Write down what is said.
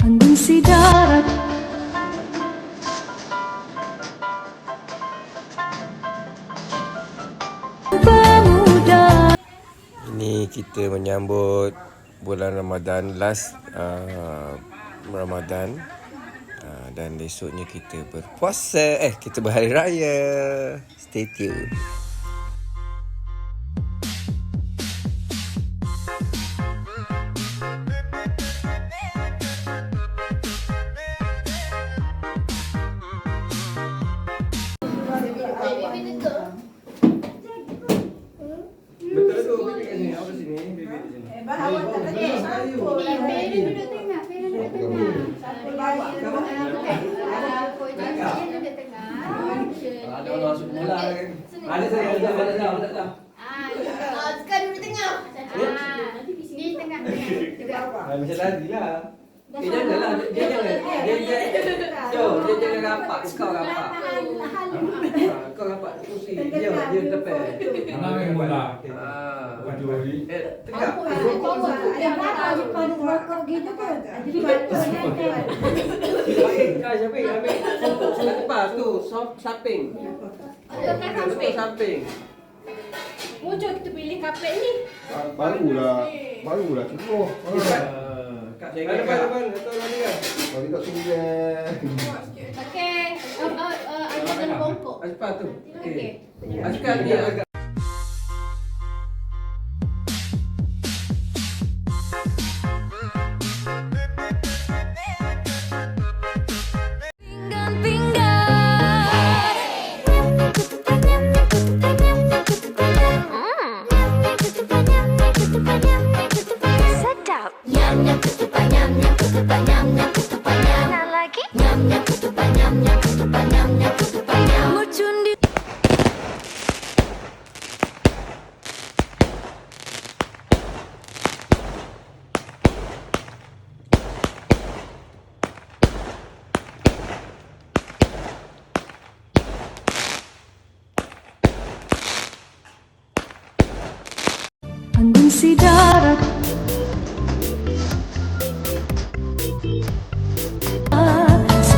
Anggun si darat. Pemuda. Ini kita menyambut bulan Ramadan, last Ramadan, dan esoknya kita berpuasa. Kita berhari raya. Stay tune. Betul tu, baby kat sini. Apa sini? Baby di sini. Bahawa tak ada siapa. Feren duduk tengah. Feren duduk tengah. Duduk tengah. Ada orang masuk bola kan. Ada saya. Sekarang duduk tengah. Ni tengah. Macam tadi lah. Janganlah. Dia jangan rapat. Kau rapat. Kau rapat kursi. Dia tepi. Anak main bola. Baju hari. Tegak. Samping. Ambil songkok tepas tu. Samping. Samping. Muncul kita pilih kapet ni. Barulah cukup. Depan. Betul lagi kan? Bagi tak sumber. Okey. Ada dalam bongkok. Cepat tu. Okey. Sekarang dia agak. Anggun si darat.